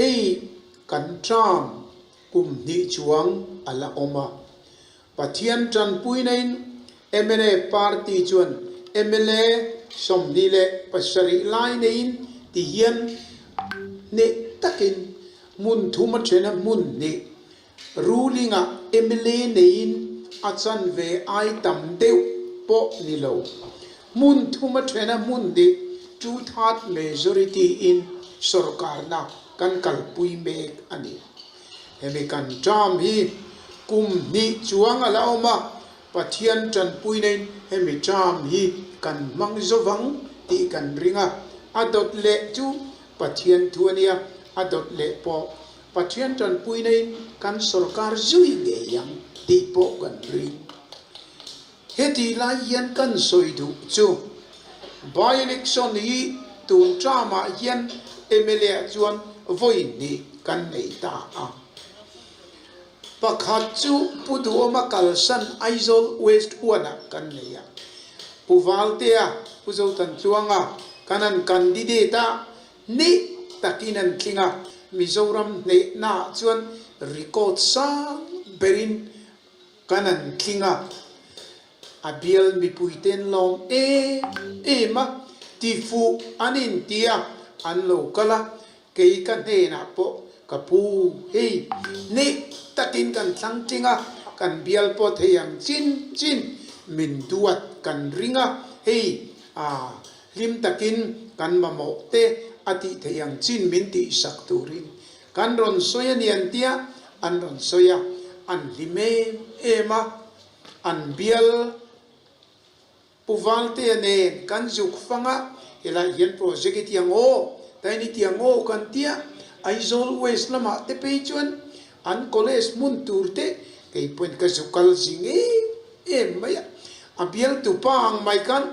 hei kan tram kum ni chuang ala oma pathian tran pui nain MLA party chuan MLA som ni le pasari lai nain ti hian ne takin mun thuma thena mun ni rulinga MLA nein achan ve ai tam deu po ni lo mun thuma thena mun di two third majority in sarkar na kan kalpui me ani hemi kan jam hi kum ni chuang ala oma pathian tran pui nei hemi jam hi kan mang zowang ti kan ringa adot le chu pathian thuania adot le po pathian tran pui nei kan sarkar zui ge yang ti po kan ring heti la yan kan soidu chu by election hi tun trama yan MLA chuan voi ni kan nei ta a pakhat chu puduama kalsan Aizawl West Huana kan nei a puvaltea puzo tan chuanga kanan candidate a ni takinan thinga Mizoram nei na chuan record sa berin kanan thinga abiel mi puiten long ma tifu anin tia an lo kala kei kan he na po kapu hey ni takin kan thlang tinga kan bial po theyang chin min duat kan ringa hey lim takin kan mamo te ati theyang chin min ti sak turin kan ron soya nian tia an ron soya an lime ema an bial puvalte ne kan juk fanga ila yen project tiang o taini tiang o kan tia Aizawl West lama te pe chuan an college mun turte kei point ka sukal singe maya abiel tu pang mai kan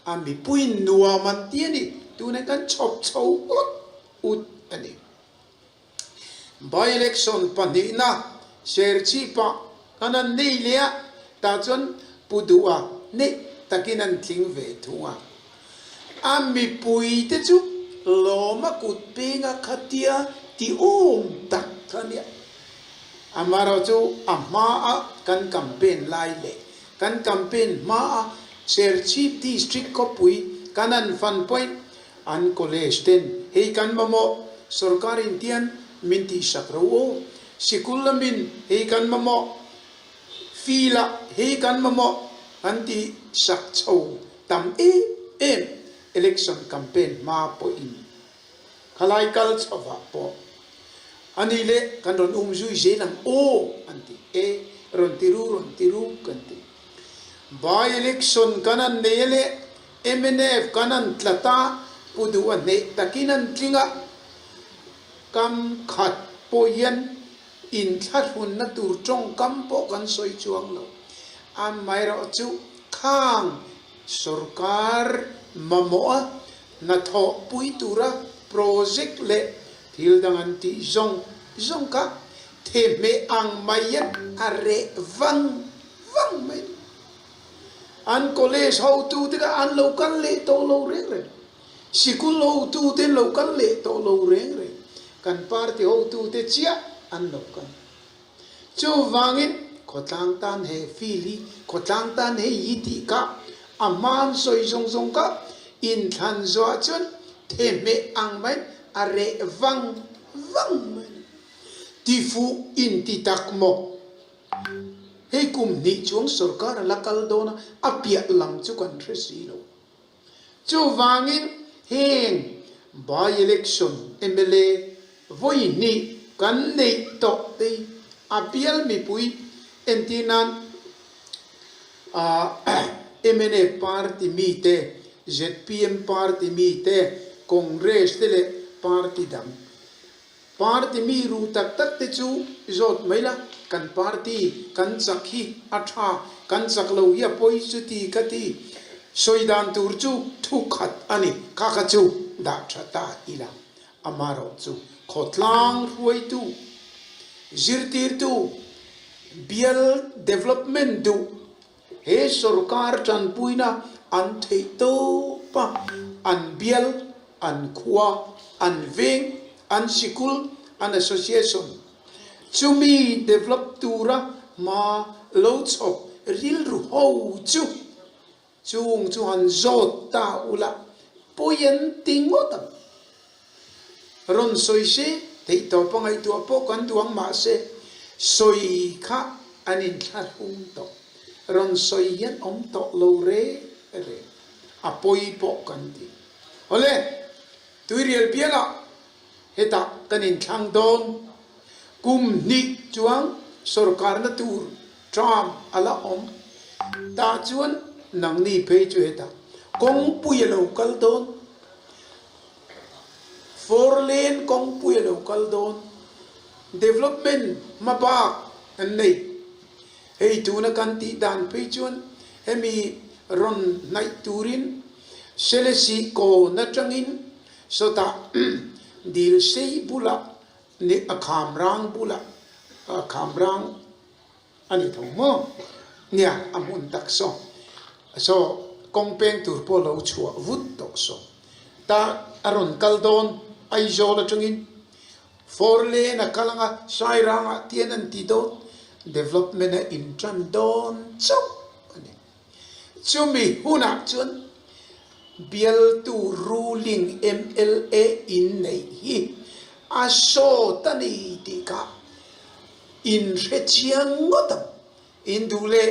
ami puin nuwa man tiani tu ne kan chop chau ut ani by election panina share chi pa kanan nei lea ta chuan pudua ne takinan thing ve thunga ami pui te chu loma kut penga khatia ti tak thania amaro chu amma a kan campaign lai le kan campaign ma a share chief district ko pui kanan fan point an college ten hei kan mamo sarkar indian minti sakro sikulamin hei kan mamo fila hei kan mamo anti sak chau tam election campaign ma po in khalai kal chova po anile kan ron umjui jelam anti ron tiru kanti by election kanan nele MNF kanan tlata pudu ane takinan tlinga kam khat po yan in that hun na tur trong kam po kan soi chuang lo am mai ro chu khang sarkar mamoa na tho pui tura project le thil dangan ti zong ka the me ang mayan are vang mai an college how tu te ka an local le to lo re sikul ho tu te local le to lo re kan party ho tu te chia an local chu wangin khotang tan he fili khotang tan he yiti ka aman soi zong ka in than zo chun the me ang mai are vang mai tifu in ti tak mo hei kum ni chuang sarkar lakal dona apia lam chu kan thresi lo chu wangin heng by election MLA voi ni kan nei to te apial mi pui entinan MNA party mi te ZPM party mi te congress tele party dam party mi ru tak te chu zot maila kan party kan sakhi atha kan saklo ya poi suti kati soidan tur chu thu khat ani ka ka chu da thata ila amaro chu khotlang ruai tu zirtir tu bial development du he sarkar chan puina an thei to pa an bial an khua an veng an sikul an association chumi develop tura ma loads of real ru ho chung chu han zot ta ula poyen tingotam ron soi se thei to pangai tu po kan tuang ma se soi kha anin thar hung to ron soi yan om to lo re apoi po kan ti ole tu riel piala heta kanin thang don kum ni chuang sarkar na tur tram ala om ta chuan nang ni pe chu heta kong pui local don 4 lane kong pui local don development mabak an nei hei tu na kan ti dan pe chuan hemi ron nai turin selesi ko na changin so ta dil sei bula ni akham rang bula akham rang ani thomo nia amun tak so kongpeng tur po lo chua vut to so ta aron kaldon ai zo la chungin 4 lane na kalanga sai ranga tien an ti do development na in tran don so ani chumi huna chun bial tu ruling MLA in nei hi aso tani tika in rechiang ngotam in dule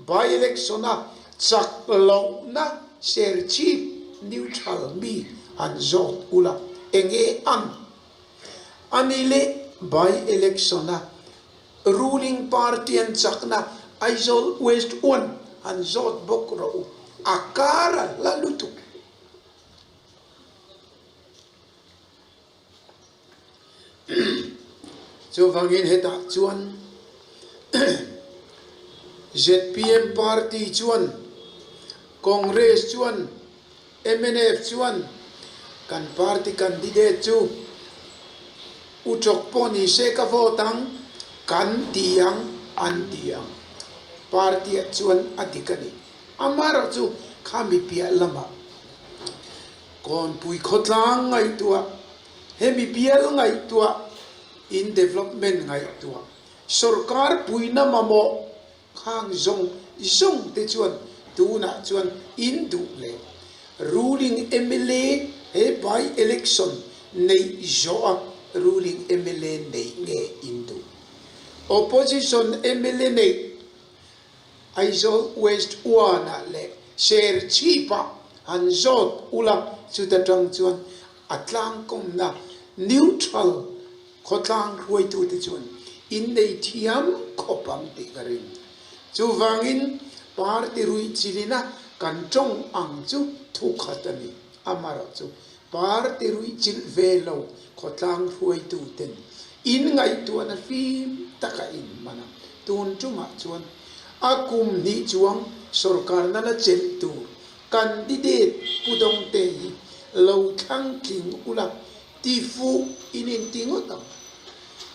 by election na chak lo na ser chief neutral mi an zot ula enge anile by election na ruling party an chakna Aizawl West 1 an zot bokro akara lalutu so vangin heta chuan ZPM party chuan Congress chuan MNF chuan kan party candidate chu uchok poni se ka votang kan tiang an tiang party chuan adikani amara chu khami pia lama kon pui khotlang ngai tua hemi pial ngai tua in development ngai tua sarkar puina mamo khang zong te chuan tuna chuan in du le ruling MLA he by election nei zo ruling MLA nei nge indu opposition MLA nei Aizawl West 1 le share chipa an zot ula chutatang chuan atlang kom na neutral khotlang ruai tu te chuan in nei thiam khopam ti garin chu wangin party rui chilina kan chong ang chu thu khatani amara chu party rui chil velo khotlang ruai tu ten in ngai tu na fim taka in mana tun chuma chuan akum ni chuang sarkar na la chel tu candidate pudong te lo thang king ula ti fu inin tingotam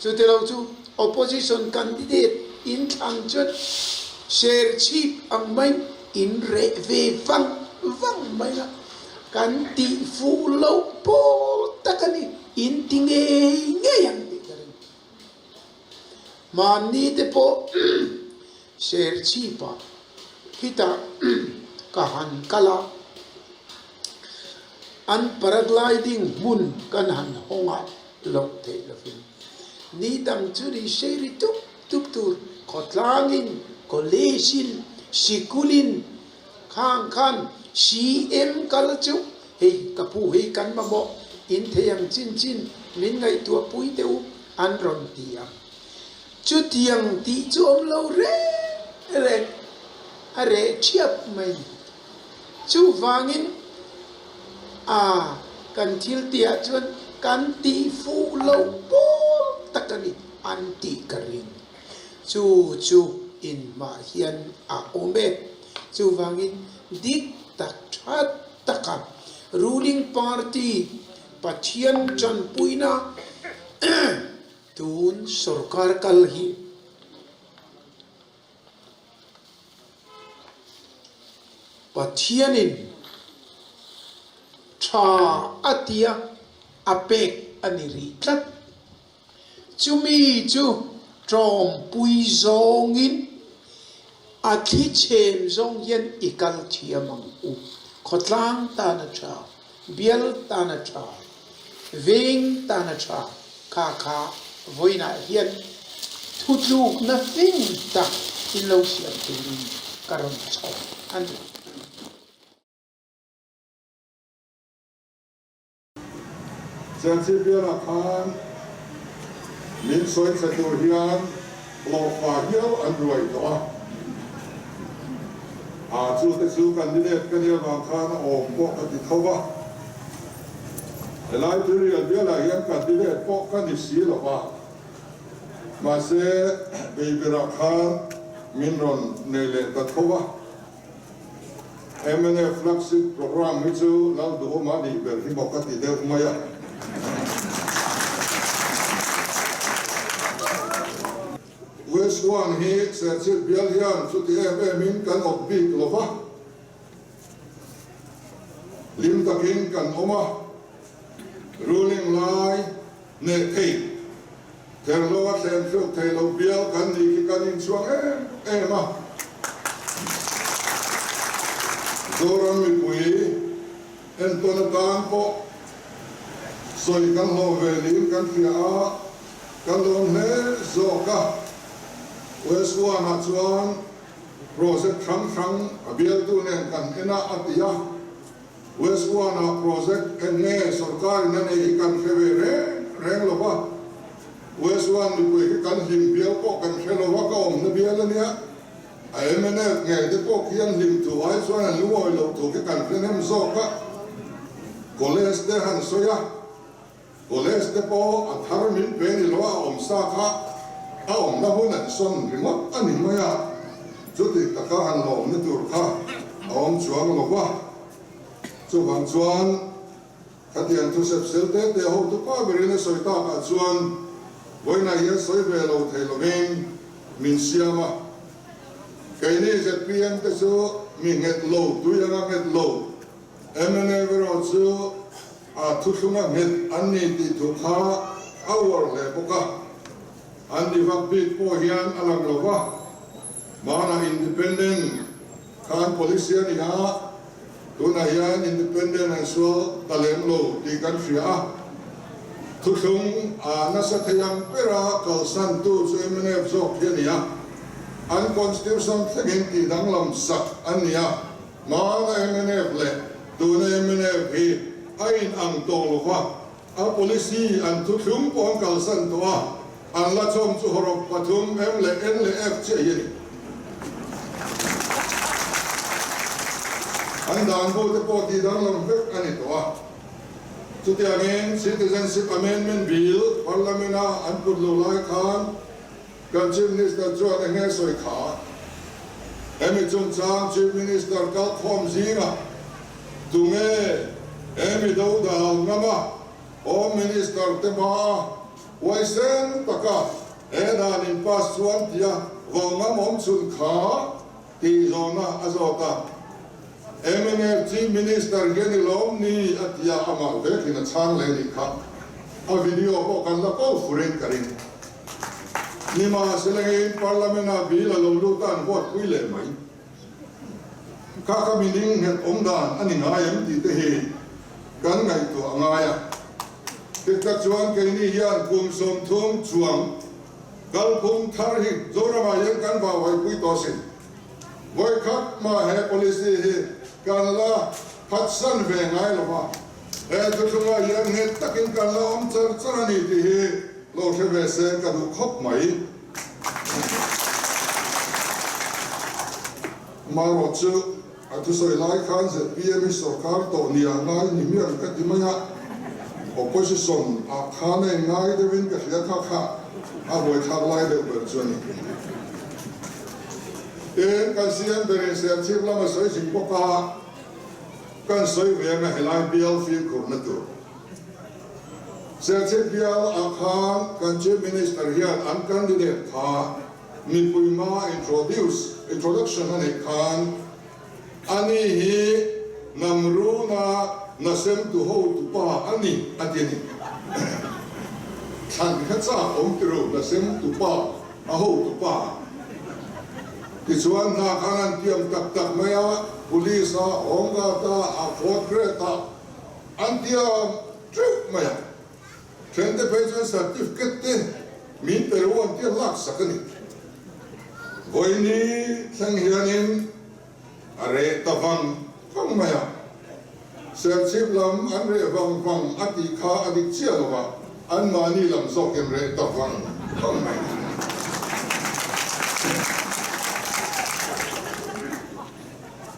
so te lo chu opposition candidate in thang chut share chief ang mai in re ve vang mai la kan ti fu lo po takani in tinge ngeyang ti garin mani te po share chief kita kahan kala an paragliding mun kan han honga lo te la fin ni dang churi sheri tup tur khotlangin kolesin sikulin khang khan CM kalchu hei kapu hei kan mamo in theyang chin min ngai tua pui teu an ron tia chu tiang ti chom lo re are chiap mai chu wangin kan thil tia chuan kan ti fu lo pol takani anti karin chu in ma hian ome chu wangin dik tak that taka ruling party pathian chan puina tun sarkar kal hi pathianin tha atia apek aniri tlat chumi chu trom pui zong in a thi chem zong yen ikal thiamang u khotlang ta na cha bial ta na cha veng ta na cha kha kha voina hian thutluk na fin ta in lo siam tu karon chaw an Sen biara khan min soi sa tu hian lo fa hiao an ruai to a chu te chu candidate kan ya ba khan o ko ka ti thowa elai tu ri al biara hian candidate ko kan ni si lo ba ma se be biara khan min ron ne le ta thowa MNA flagship program mi chu lau du ma ni ber hi mo ka ti de ma ya West One he said bial hian chu ti min kan ok big lova lim takin kan oma ruling lai ne thei terlo wa sen chu thei lo bial kan ni ki kan in chuang ma doram mi pui en tona tan po soi kan ho ve lim kan kia kan lon he zo ka West One at chuan project thang abial tu nen kan ena atia West One project enne sarkar na nei kan kheve reng lo ba West One ni pui kan him bial ko kan khelo wa ka om na bial ania ai mena nge de ko kian him tu ai chuan lu oi lo tu ke kan nem zo ka college de han soya college de po athar min pe ni lo om sa kha ông đã hôn anh son thì mất anh hình mày à chú thì tất cả anh lòng nó được ha ông chuang nó quá chú bằng chuan cái tiền thu xếp xếp tết để hậu tu qua bên này soi ta cả chuan với này hiện soi về lâu thầy lâu mình xem mà cái này sẽ biến cái số mình hết lâu tuy là hết lâu em này vừa rồi chú thu xuống hết anh này thì thu ha hour lệ bốc Andi vakbit po hian alang lova mana independent kan polisi ni ha tuna hian independent and so talem lo di kan fia thusung nasa thayam pera kalsan tu so emene zok hian ya an constitution thegin ti danglam sak ania mana emene le tuna emene hi ain ang tong lova a polisi an thusung pon kalsan to an la chom chu horok pathum em le n le f che yini an dan bo te po ti dang lam vek ani to chu ti angin citizenship amendment bill parliamenta an put lo lai khan kan chief minister chuan enge soi kha emi chung chang chief minister kal khom zinga tunge emi do dal ngama home minister te ba Waisen taka edan in pas chuan tia vonga mom chun kha ti zona azota MNF chief minister geni lom ni atia amal vekin chang le ni kha a video ko kan la ko furen karin ni ma selenge parliament a bil lo lu tan vot kuile mai ka ka meaning het omdan ani ngayam ti te he kan ngai to angaya Kita chuan cái này hiện cùng som thum chuang, gal cùng thar hi zora ma yen kan ba wai pui to sin, wai khak ma he policy hi kan la phat san ve ngai lo ma, tu chunga yen he takin kan la om char ni ti hi lo the ve se ka du khop mai, ma ro chu atu soi lai khan se PM sarkar to nia ngai ni mi an ka ti ma opposition a khane ngai de win ka hia kha a boi thak lai de ber chuani kan siam bere se chip lama soi jing ko ka kan soi ve na helai bial fi kur na tu se chip bial a khan kan chief minister hian an candidate kha mi pui ma introduction ani khan ani hi namru na nasem tu ho tu pa ani atini thành khát sa ông từ là xem tụ ba à hậu tụ ba thì xuân na khăn ăn tiêm tập tập mấy á police à ông ta à fortress ta ăn tiêm trước mày trên cái page certificate tên mình phải luôn tiêm lắc sắc này với ní sang hiện in are ta vang không mày xem xếp lắm anh rể vang vang ati kha ati chia mà anh mà ni làm sao kem rể ta vang không mày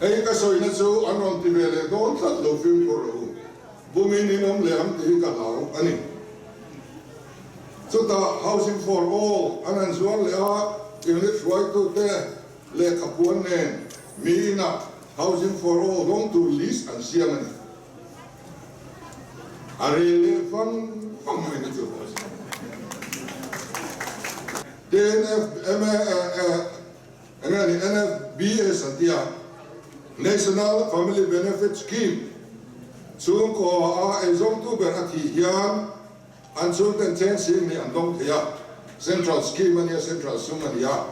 ấy cái soi nó số anh on ti về đón thật lâu phim của rồi bố mình đi nắm lấy thì cả lão anh ấy chúng ta housing for all anh xuống lấy unit right to te le kapuan ne mi na housing for all long to lease and siam ni are le fan phong mai ni tu NFBS atia National Family Benefit Scheme chung ko a ezong tu ber athi hian an chung ten chen sim ni an dong thia central scheme ania central sum ania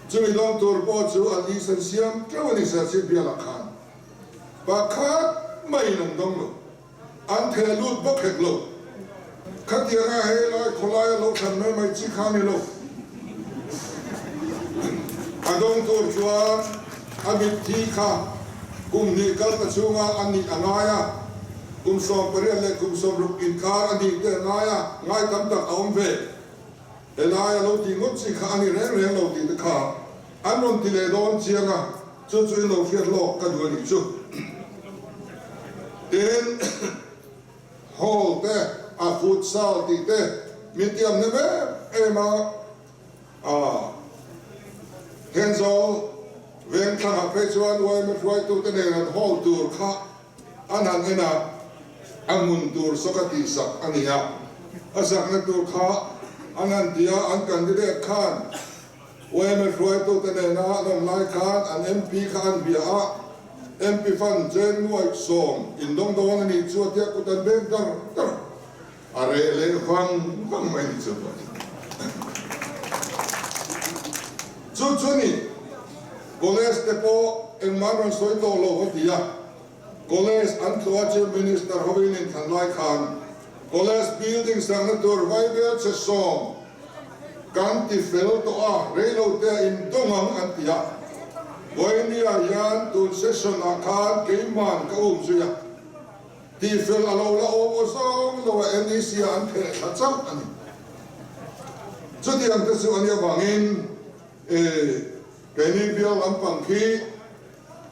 chumi long tur po chu an li san siam trawani sa si bia la khan ba khat mai nan dong lo an the lut bok hek lo khatia nga he lai kholai lo khan mai chi khani lo adong tur chuan amit thi kha kum ni kal ka chunga ani angaya kum som pare le kum som ruk in kar ani te ngaya ngai tam tak aum ve elaya lo ti ngot si kha ani reng reng lo ti kha anon ti le don chianga chu chu lo fiat lo ka du ni chu ten hol te a futsal ti te mitiam ne be ema a henzo ven thang a pechuan wai me fwai tu te ne ran hol tur kha anan ena amun tur sokati sak ania asak na tur kha anan dia an candidate khan wai me fwai tu te ne na long lai khan an MP khan bia a MP fan jen wai som in dong dong ani chu tia ku tan ben dar are le vang mai ni chu chu ni College depo en maron soi to lo hotia college an thwache minister hovin in thanlai khan college building sang tur vai bel che som kan ti fel to a reilo te in dongang antia boinia yan tu session a khan ke man ka suya ti fel alo la o so lo NEC an the khacham ani chudi an te su ania bangin cái này biểu làm bằng khí,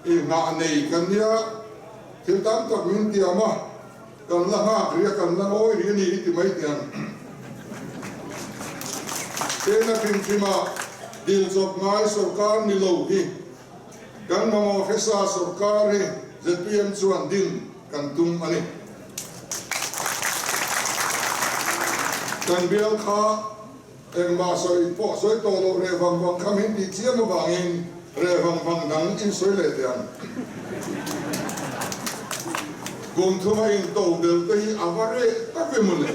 ngã này cần nhá, thiếu tám tập những tiền mà, cần là ha, rồi cần là ôi cái này thì mấy tiền, thế là phim phim mà, điều chọc ngay सरकार नि lâu đi, cần mà một cái sao सरकार này, rất PM chuẩn din, cần tung anh, cần biểu khá em mà soi to lo re vang kham hin ti chiam wang in re vang nang in soi le tiang gum thu mai in to del te avare ta ve mun le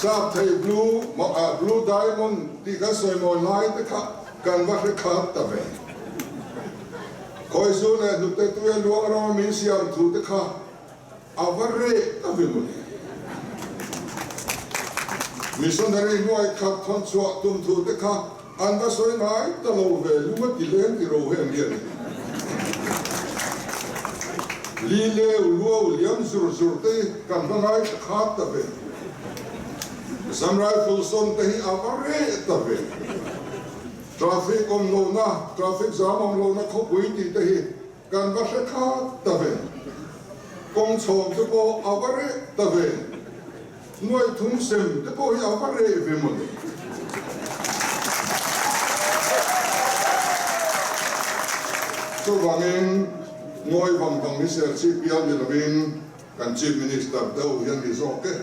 sa thai blue diamond ti ka soi mo lai te kha kan va re kha ta ve koi su ne du te tu luang ro mi siam thu te kha avare ta ve mun le missionary nuai khat thon chua tum thu te kha an va soi ngai ta lo ve lu ma ti len ti ro hem lian li le lu liam zur te kan va ngai khat ta ve samrai full son te hi avare ta ve traffic om lo na traffic jam om lo na kho pui ti te hi kan va se khat ta ve kong chom te po avare ta ve nuôi thùng xem để coi áo vải về một số vàng em ngồi vòng vòng Mr. Chief Bill Yelvin, Chief Minister đâu hiện đi rõ cái